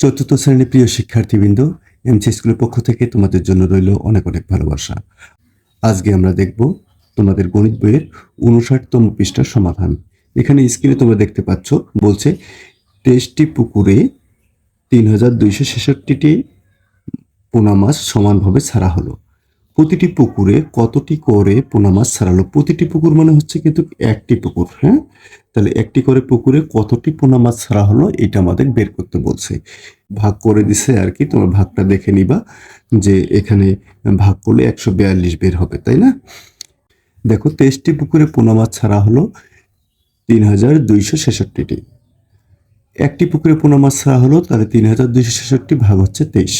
চতুর্থ শ্রেণীর প্রিয় শিক্ষার্থীবৃন্দ, এমসি স্কুলের পক্ষ থেকে তোমাদের জন্য রইল অনেক অনেক ভালোবাসা। আজকে আমরা দেখব তোমাদের গণিত বইয়ের 59তম পৃষ্ঠার সমাধান। এখানে স্ক্রিনে তোমরা দেখতে পাচ্ছ, বলছে 23টি পুকুরে 3266টি পোনা মাছ সমানভাবে ছাড়া হলো। প্রতিটি পুকুরে কতটি করে পোনা মাছ ছাড়ালো? প্রতিটি পুকুর মানে হচ্ছে কিন্তু একটি পুকুর, হ্যাঁ? তাহলে একটি করে পুকুরে কতটি পোনা মাছ ছাড়া হলো এটা আমাদের বের করতে বলছে। ভাগ করে দিছে আর কি, তোমরা ভাগটা দেখে নিবা যে এখানে ভাগ করলে 142 বের হবে, তাই না? দেখো 23টি পুকুরে পোনা মাছ ছাড়া হলো 3266টি। একটি পুকুরে পোনা মাছ ছাড়া হলো, তাহলে 3266 ভাগ হচ্ছে 23।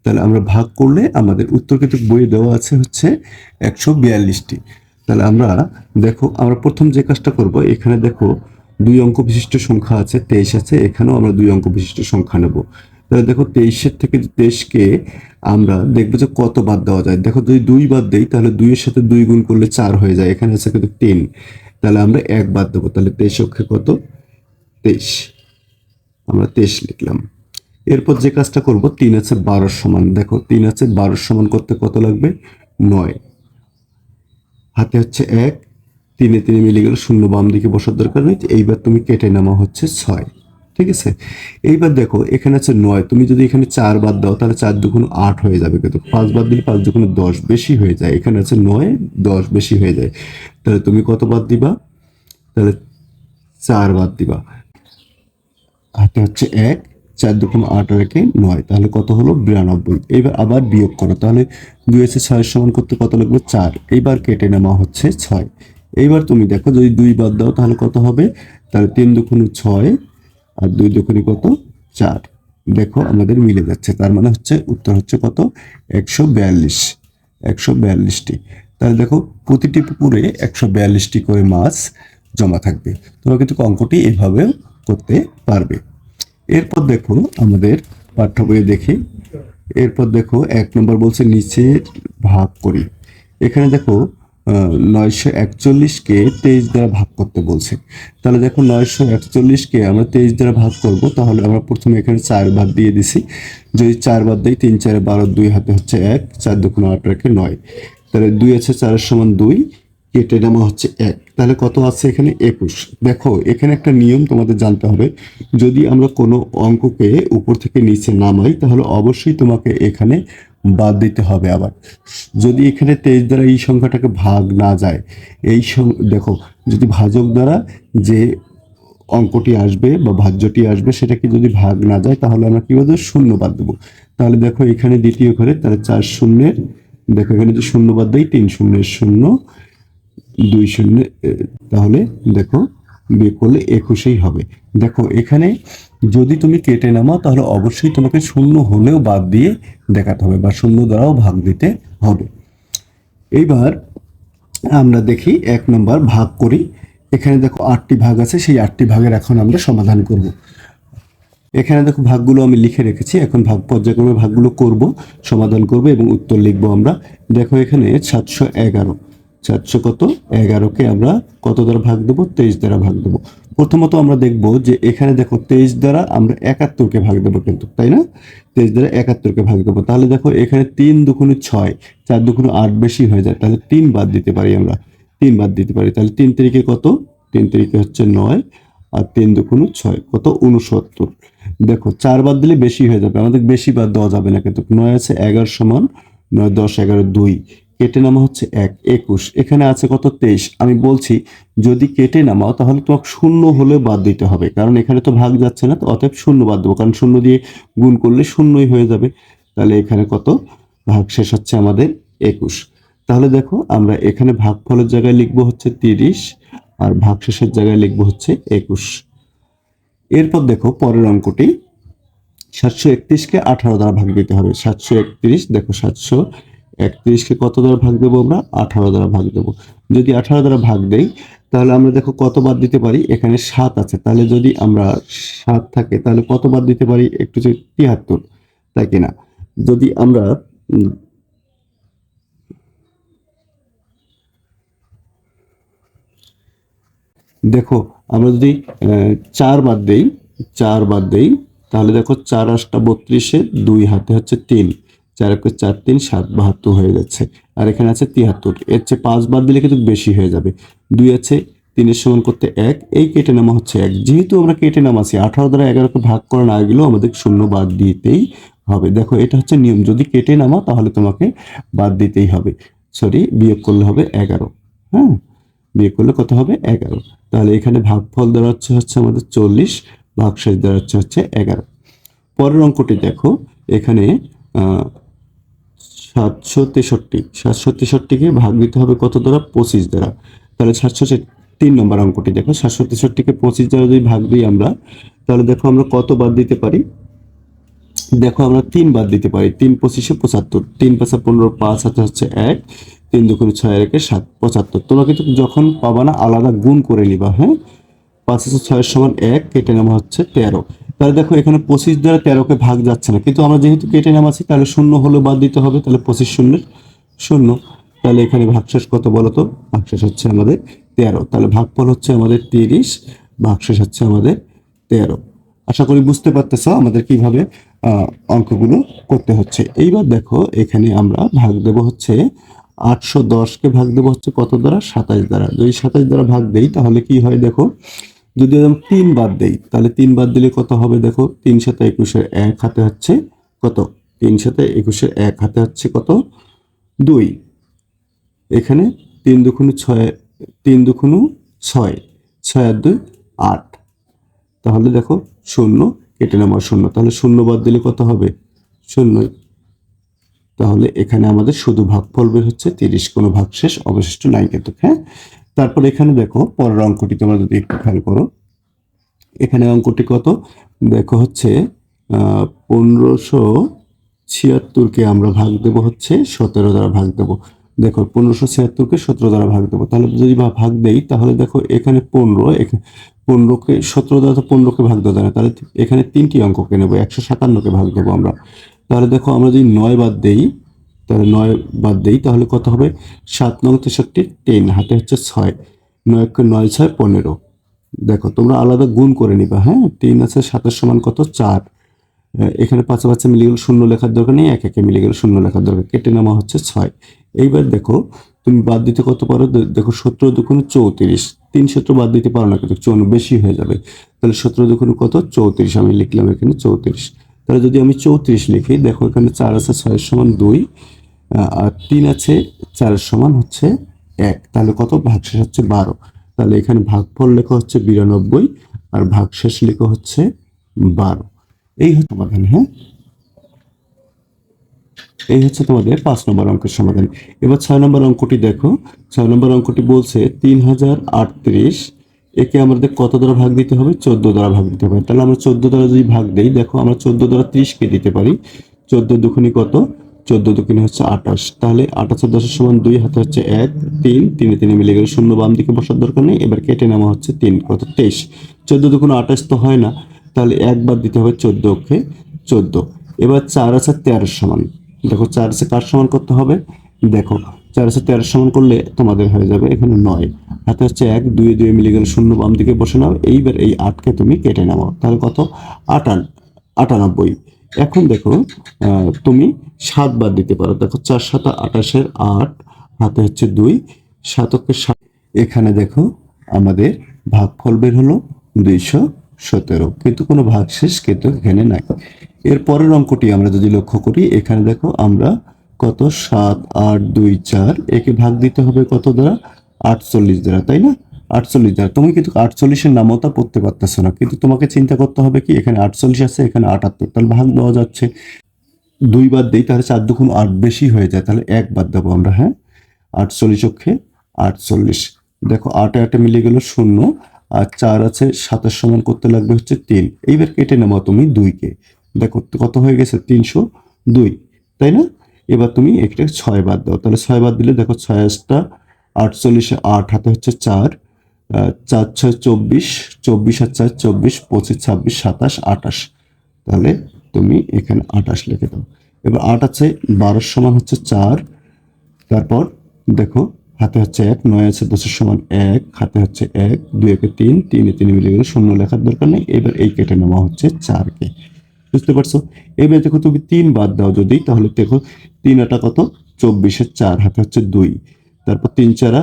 তাহলে আমরা ভাগ করলে আমাদের উত্তর কিন্তু বইয়ে দেওয়া আছে হচ্ছে 142টি। তাহলে আমরা দেখো, আমরা প্রথম যে কাজটা করব, এখানে দেখো 2 অঙ্ক বিশিষ্ট সংখ্যা আছে, 23 আছে, এখানেও আমরা 2 অঙ্ক বিশিষ্ট সংখ্যা নেব। তাহলে দেখো 23-এর থেকে 23কে আমরা দেখবো যে কত বাদ দেওয়া যায়। দেখো যদি 2 বাদ দেই তাহলে 2-এর সাথে 2 গুণ করলে 4 হয়ে যায়, এখানে আছে কিন্তু 3। তাহলে আমরা 1 বাদ দেবো, তাহলে 23 অক্ষে কত? 23। আমরা 23 লিখলাম। এরপর যে কাজটা করব, 3 আছে 12 সমান। দেখো 3 আছে 12 সমান করতে কত লাগবে? 9। হাতে হচ্ছে 1, 3 3 মিলে গেল, শূন্য বাম দিকে বসার দরকার নেই। এইবার তুমি কেটে নামা হচ্ছে 6। ঠিক আছে? এইবার দেখো এখানে আছে 9, তুমি যদি এখানে 4 বাদ দাও তাহলে 4 দুগুণ 8 হয়ে যাবে, কিন্তু 5 বাদ দিলে 5 দুগুণ 10 বেশি হয়ে যায়। এখানে আছে 9, 10 বেশি হয়ে যায়। তাহলে তুমি কত বাদ দিবা? তাহলে 4 বাদ দিবা। হাতে হচ্ছে 1, 4 দুগুণ 8 রেখে 9, তাহলে কত হলো? 92। এইবার আবার বিয়োগ করো, তাহলে 2 এসে 6 সমান করতে কত লাগবে? 4। এইবার কেটে নেওয়া হচ্ছে 6। এইবার তুমি দেখো যদি 2 বাদ দাও তাহলে কত হবে? তাহলে 3 দুগুণ 6 আর 2 দুগুণ কত? 4। দেখো আমাদের মিলে যাচ্ছে, তার মানে হচ্ছে উত্তর হচ্ছে কত? 142। 142টি। তাহলে দেখো প্রতিটি পুকুরে 142টি করে মাছ জমা থাকবে। তোমরা কিন্তু অঙ্কটি এভাবেও করতে পারবে। এরপর দেখো আমাদের পাঠ্য বইয়ে দেখি। এরপর দেখো 1 নম্বর বলছে নিচে ভাগ করি। এখানে দেখো 941কে 23 দ্বারা ভাগ করতে বলছে। তাহলে দেখো 941কে আমরা 23 দ্বারা ভাগ করব, তাহলে আমরা প্রথমে এখানে 4 বাদ দিয়ে দিছি। যদি 4 বাদ দিই, 3 4 12, 2 হাতে হচ্ছে 1, 4 দুগুণ 8 রেখে 9। তাহলে 2 আছে 4 সমান 2, কেটে নেওয়া হচ্ছে 1। তাহলে কত আছে এখানে? 21। দেখো এখানে একটা নিয়ম তোমাদের জানতে হবে, যদি আমরা কোনো অঙ্ককে উপর থেকে নিচে নামাই তাহলে অবশ্যই তোমাকে এখানে বাদ দিতে হবে। আবার যদি এখানে 23 দ্বারা এই সংখ্যাটাকে ভাগ না যায়, দেখো যদি ভাজক দ্বারা যে অঙ্কটি আসবে বা ভাজ্যটি আসবে সেটাকে যদি ভাগ না যায় তাহলে আমরা কি বলবো? শূন্য বাদ দেবো। তাহলে দেখো এখানে দ্বিতীয় ঘরে, তাহলে 4 শূন্যের, দেখো এখানে যে শূন্য বাদ দেই, 3 শূন্যের 0, 2 শূন্য, তাহলে দেখো বিয়োগ করলে 21ই হবে। দেখো এখানে যদি তুমি কেটে নামাও তাহলে অবশ্যই তোমাকে শূন্য হলেও বাদ দিয়ে দেখাতে হবে বা শূন্য দ্বারাও ভাগ দিতে হবে। এইবার আমরা দেখি 1 নম্বর ভাগ করি। এখানে দেখো 8টি ভাগ আছে, সেই 8টি ভাগের এখন আমরা সমাধান করব। এখানে দেখো ভাগগুলো আমি লিখে রেখেছি, এখন ভাগ পর্যায়ক্রমে ভাগগুলো করব, সমাধান করব এবং উত্তর লিখব আমরা। দেখো এখানে 711, 700 কত? 11কে আমরা কত দ্বারা ভাগ দেবো? 23 দ্বারা ভাগ দেবো। প্রথমত আমরা দেখব যে এখানে দেখো 23 দ্বারা আমরা 71কে ভাগ দেবো কিন্তু, তাই না? 23 দ্বারা 71কে ভাগ দেবো। তাহলে দেখো এখানে 3 দুগুণ 6, 4 দুগুণ 8 বেশি হয়ে যায়, তাহলে 3 বাদ দিতে পারি আমরা, 3 বাদ দিতে পারি। তাহলে 3 তিরিকে কত? 3 তিরিকে হচ্ছে 9 আর 3 দুগুণ 6, কত? 69। দেখো 4 বাদ দিলে বেশি হয়ে যাবে, আমাদের বেশি বাদ দেওয়া যাবে না কিন্তু। 9 আছে 11 সমান 9 10 11 2, কেটে নামা হচ্ছে 1, 21। এখানে আছে কত? 23। আমি বলছি যদি কেটে নামাও তাহলে তোমাকে শূন্য হলেও বাদ দিতে হবে, কারণ এখানে তো ভাগ যাচ্ছে না, তো অতএব শূন্য বাদ দেবো, কারণ শূন্য দিয়ে গুণ করলে শূন্যই হয়ে যাবে। তাহলে এখানে কত? ভাগ শেষ হচ্ছে আমাদের 21। তাহলে দেখো আমরা এখানে ভাগফলের জায়গায় লিখবো হচ্ছে 30 আর ভাগশেষের জায়গায় লিখবো হচ্ছে 21। এরপর দেখো পরের অঙ্কটি, 731কে 18 দ্বারা ভাগ দিতে হবে। 731, দেখো 731কে কত দ্বারা ভাগ দেবো আমরা? 18 দ্বারা ভাগ দেবো। যদি 18 দ্বারা ভাগ দেই তাহলে আমরা দেখো কত বাদ দিতে পারি? এখানে 7 আছে, তাহলে যদি আমরা 7 থাকে তাহলে কত বাদ দিতে পারি? একটু 73, তাই কিনা? যদি আমরা দেখো আমরা যদি 4 বাদ দেই, 4 বাদ দেই, তাহলে দেখো 4 8 32, হাতে হচ্ছে 3, 4 1 4 3 7, 72 হয়ে যাচ্ছে। আর এখানে আছে 73, এর চেয়ে 5 বাদ দিলে কিন্তু বেশি হয়ে যাবে। 2 আছে, 3 সমান করতে 1, এই কেটে নামা হচ্ছে 1। যেহেতু আমরা কেটে নামাছি, 18 দ্বারা 11কে ভাগ করা না গেলেও আমাদের শূন্য বাদ দিতেই হবে। দেখো এটা হচ্ছে নিয়ম, যদি কেটে নামা তাহলে তোমাকে বাদ দিতেই হবে, সরি বিয়োগ করলে হবে 11। হ্যাঁ, বিয়োগ করলে কত হবে? 11। তাহলে এখানে ভাগফল দাঁড়াচ্ছে হচ্ছে আমাদের 40, ভাগশেষ দাঁড়াচ্ছে হচ্ছে 11। পরের অঙ্কটি দেখো, এখানে 763কে ভাগ দিতে হবে কত দ্বারা? 25 দ্বারা। তাহলে 3 নম্বর অঙ্কটি দেখো, 763কে 25 দ্বারা যদি ভাগ দিই আমরা, তাহলে দেখো আমরা কত বাদ দিতে পারি? দেখো আমরা 3 বাদ দিতে পারি। 3 25 75, 3 5 15, 5 হাতে হচ্ছে 1, 3 2 6 আর 1 7, 75। তোমরা কিন্তু যখন পাবা না আলাদা গুণ করে নিবা। হ্যাঁ, 5 আছে 6 সমান 1, কেটে নেওয়া হচ্ছে 13। তাহলে দেখো এখানে 25 দ্বারা 13কে ভাগ যাচ্ছে না, কিন্তু আমরা যেহেতু কেটে নামাচ্ছি তাহলে শূন্য হলেও বাদ দিতে হবে। তাহলে 25 শূন্যের শূন্য। তাহলে এখানে ভাগশেষ কত বলো তো? ভাগশেষ হচ্ছে আমাদের 13। তাহলে ভাগফল হচ্ছে আমাদের 30, ভাগশেষ হচ্ছে আমাদের 13। আশা করি বুঝতে পারতেছো আমাদের কিভাবে অঙ্কগুলো করতে হচ্ছে। এইবার দেখো এখানে আমরা ভাগ দেব হচ্ছে 810কে ভাগ দেব হচ্ছে কত দ্বারা? 27 দ্বারা। যদি 27 দ্বারা ভাগ দেই তাহলে কি হয় দেখো, যদি আমি 3 বাদ দেই তাহলে 3 বাদ দিলে কত হবে দেখো? 3 7 21 1 হাতে হচ্ছে কত? 3 7 21 1 হাতে হচ্ছে কত? 2। এখানে 3 2 6, 3 2 6, 6 আর 2 8। তাহলে দেখো শূন্য, কেটে নেওয়া শূন্য, তাহলে শূন্য বাদ দিলে কত হবে? শূন্যই। তাহলে এখানে আমাদের শুধু ভাগফল বের হচ্ছে 30, কোনো ভাগশেষ অবশিষ্ট নাই কিন্তু। হ্যাঁ, তারপর এখানে দেখো পরের অঙ্কটি তোমরা যদি একটু খেয়াল করো, এখানে অঙ্কটি কত দেখো হচ্ছে 1576কে আমরা ভাগ দেব হচ্ছে 17 দ্বারা ভাগ দেব। দেখো 1576কে 17 দ্বারা ভাগ দেবো, তাহলে যদি ভাগ দেই তাহলে দেখো এখানে 15কে 17 দ্বারা তো 15কে ভাগ দেওয়া যায় না, তাহলে এখানে 3টি অঙ্ককে নেবো, 157কে ভাগ দেবো আমরা। তাহলে দেখো আমরা যদি 9 বাদ দেই, তাহলে 9 বাদ দেই তাহলে কত হবে? 7 9 63, 10 হাতে হচ্ছে 6, 9 9 6 15। দেখো তোমরা আলাদা গুণ করে নিবা। হ্যাঁ, 3 আছে 7 সমান কত? 4। এখানে 5 5 মিলে গেল, শূন্য লেখার দরকার নেই, 1 1 মিলে গেল, শূন্য লেখার দরকার, কেটে নেওয়া হচ্ছে 6। এইবার দেখো তুমি বাদ দিতে কত পারো? দেখো 17 দুগুণ 34, 3 17 বাদ দিতে পারো না কিন্তু 54 বেশি হয়ে যাবে। তাহলে 17 দুগুণ কত? 34, আমি লিখলাম এখানে 34। তাহলে যদি আমি 34 লিখি, দেখো এখানে 4 আছে 6 সমান 2, আর 3 আছে 4 সমান হচ্ছে 1, তাহলে কত? ভাগশেষ হচ্ছে 12। তাহলে এখানে ভাগফল লেখা হচ্ছে 92 আর ভাগশেষ লেখা হচ্ছে 12। এই হচ্ছে সমাধান। হ্যাঁ, এই হচ্ছে তোমাদের 5 নম্বর অঙ্কের সমাধান। এবার 6 নম্বর অঙ্কটি দেখো, 6 নম্বর অঙ্কটি বলছে 3038, একে আমাদের কত দ্বারা ভাগ দিতে হবে? 14 দ্বারা ভাগ দিতে হবে। তাহলে আমরা 14 দ্বারা যদি ভাগ দেই, দেখো আমরা 14 দ্বারা 30কে দিতে পারি। 14 দুগুণী কত? 14 দুগুণী হচ্ছে 28। তাহলে 28 আর 10 সমান 2, হাতে হচ্ছে 1, 3 3 3 মিলে গেল, শূন্য বাম দিকে বসার দরকার নেই। এবার কেটে নেওয়া হচ্ছে 3, কত? 23। 14 দুগুণ 28 তো হয় না, তাহলে একবার দিতে হবে 14কে 14। এবার 4 আছে 13 সমান, দেখো 4 আছে কার সমান করতে হবে? দেখো 4 আছে 13 সমান করলে তোমাদের হয়ে যাবে এখানে 9, হাতে হচ্ছে 1, 2 2 মিলে গেল, শূন্য বাম দিকে বসে নাও। এইবার এই 8কে তুমি কেটে নাও, তাহলে কত? 98। এখন দেখো তুমি 7 বাদ দিতে পারো। দেখো 4 7 28, 8 হাতে হচ্ছে 2, 7কে 7। এখানে দেখো আমাদের ভাগফল বের হলো 217, কিন্তু কোনো ভাগশেষ কিন্তু এখানে নাই। এর পরের অঙ্কটি আমরা যদি লক্ষ্য করি, এখানে দেখো আমরা কত? 7 8 2 4, একে ভাগ দিতে হবে কত দ্বারা? 48 দ্বারা, তাই না? 48 দ্বারা। তুমি কিন্তু 48-এর নামতা পড়তে পারতেছো না, কিন্তু তোমাকে চিন্তা করতে হবে কি, এখানে 48 আছে, এখানে 78, তাহলে ভাগ দেওয়া যাচ্ছে। 2 বাদ দিই তাহলে 4 2 8 বেশি হয়ে যায়, তাহলে 1 বাদ দেবো আমরা। হ্যাঁ, 48 অক্ষে 48। দেখো 8 8 মিলে গেল শূন্য, আর 4 আছে 7 সমান করতে লাগবে হচ্ছে 3। এইবার কেটে নেবো তুমি 2কে, দেখো কত হয়ে গেছে? 302, তাই না? এবার তুমি একটা 6 বাদ দাও, তাহলে 6 বাদ দিলে দেখো 6 টা 48, 8 হাতে হচ্ছে 4, 4 6 24, 24 আর 4 24, 25 26 27 28। তাহলে তুমি এখানে 28 লিখে দাও। এবার 8 আছে 12 সমান হচ্ছে 4, তারপর দেখো হাতে হচ্ছে 1, 9 আছে 10 সমান 1, হাতে হচ্ছে 1, 2 একে 3 3 3 মিলে গেলে শূন্য লেখার দরকার নেই। এবার এই কেটে নেওয়া হচ্ছে 4কে, বুঝতে পারছো? এবার দেখো তুমি 3 বাদ দাও যদি, তাহলে দেখো 3 আটা কত, 24-এর 4 হাতে হচ্ছে 2, তারপর 3 4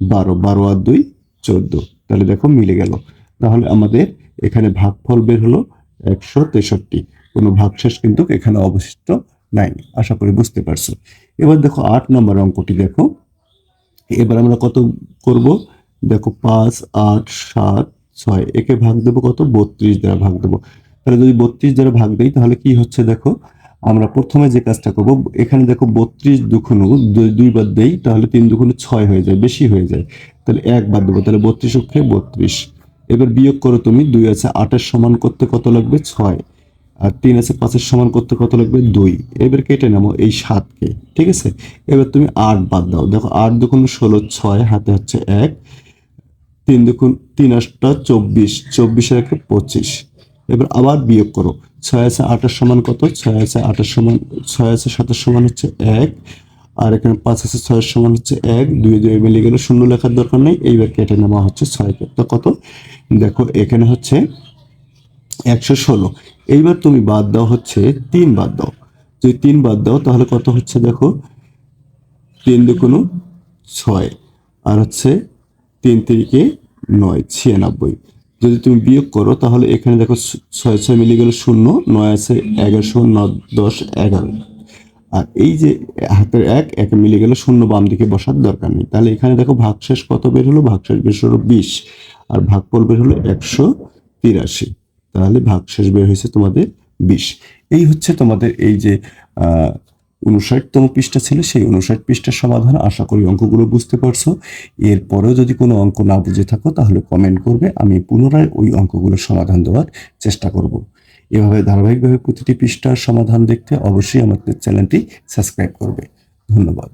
12, 12 আর 2 14, তাহলে দেখো মিলে গেল। তাহলে আমাদের এখানে ভাগফল বের হলো 163, কোনো ভাগশেষ কিন্তু এখানে অবশিষ্ট নাই। আশা করি বুঝতে পারছো। এবার দেখো 8 নম্বর অঙ্কটি দেখো। এবার আমরা কত করব, দেখো 5 8 7 6, একে ভাগ দেবো কত, 32 দ্বারা ভাগ দেবো। তাহলে যদি 32 দ্বারা ভাগ দেই তাহলে কি হচ্ছে দেখো, আমরা প্রথমে যে কাজটা করব, এখানে দেখো 32 দুগুণ, দুই বাদ দেই তাহলে 3 দুগুণ 6 হয়ে যায়, বেশি হয়ে যায়। তাহলে 1 বাদ দেবো, তাহলে 32 অক্ষে 32। এবার বিয়োগ করো তুমি, 2 আছে 8-এর সমান করতে কত লাগবে, 6, আর 3 আছে 5-এর সমান করতে কত লাগবে, 2। এবার কেটে নামো এই 7কে, ঠিক আছে। এবার তুমি 8 বাদ দাও, দেখো 8 দুগুণ 16, 6 হাতে হচ্ছে 1, 3 দুগুণ 3 8টা 24, 24-এর একে 25। এবার আবার বিয়োগ করো, 6 আছে 8-এর সমান কত, 6 আছে 8-এর সমান, 6 আছে 7-এর সমান হচ্ছে 1, আর এখানে 5 আছে 6-এর সমান হচ্ছে 1, 2 2 মিলে গেল, শূন্য লেখার দরকার নেই। এইবার কেটে নেওয়া হচ্ছে 6 কে, তো কত, দেখো এখানে হচ্ছে 116। এইবার তুমি বাদ দাও হচ্ছে 3 বাদ দাও, যদি 3 বাদ দাও তাহলে কত হচ্ছে দেখো, 3 দুগুণ 6, আর হচ্ছে 3 তিরিকে 9, 96। যদি তুমি বিয়োগ করো তাহলে এখানে দেখো 6 6 মিলে গেল শূন্য, 9 আছে 11 শূন্য 9 10 11, আর এই যে হাতের 1 একে মিলে গেল শূন্য, বাম দিকে বসার দরকার নেই। তাহলে এখানে দেখো ভাগশেষ কত বের হলো, ভাগশেষ বের হলো 20, আর ভাগফল বের হলো 183। তাহলে ভাগশেষ বের হয়েছে তোমাদের 20। এই হচ্ছে তোমাদের এই যে 59তম পৃষ্ঠা ছিল, সেই 59 পৃষ্ঠার সমাধান। আশা করি অঙ্কগুলো বুঝতে পারছো। এরপরেও যদি কোনো অঙ্ক না বুঝে থাকো তাহলে কমেন্ট করবে, আমি পুনরায় ওই অঙ্কগুলোর সমাধান দেওয়ার চেষ্টা করব। এভাবে ধারাবাহিকভাবে প্রতিটি পৃষ্ঠার সমাধান দেখতে অবশ্যই আমাদের চ্যানেলটি সাবস্ক্রাইব করবে। ধন্যবাদ।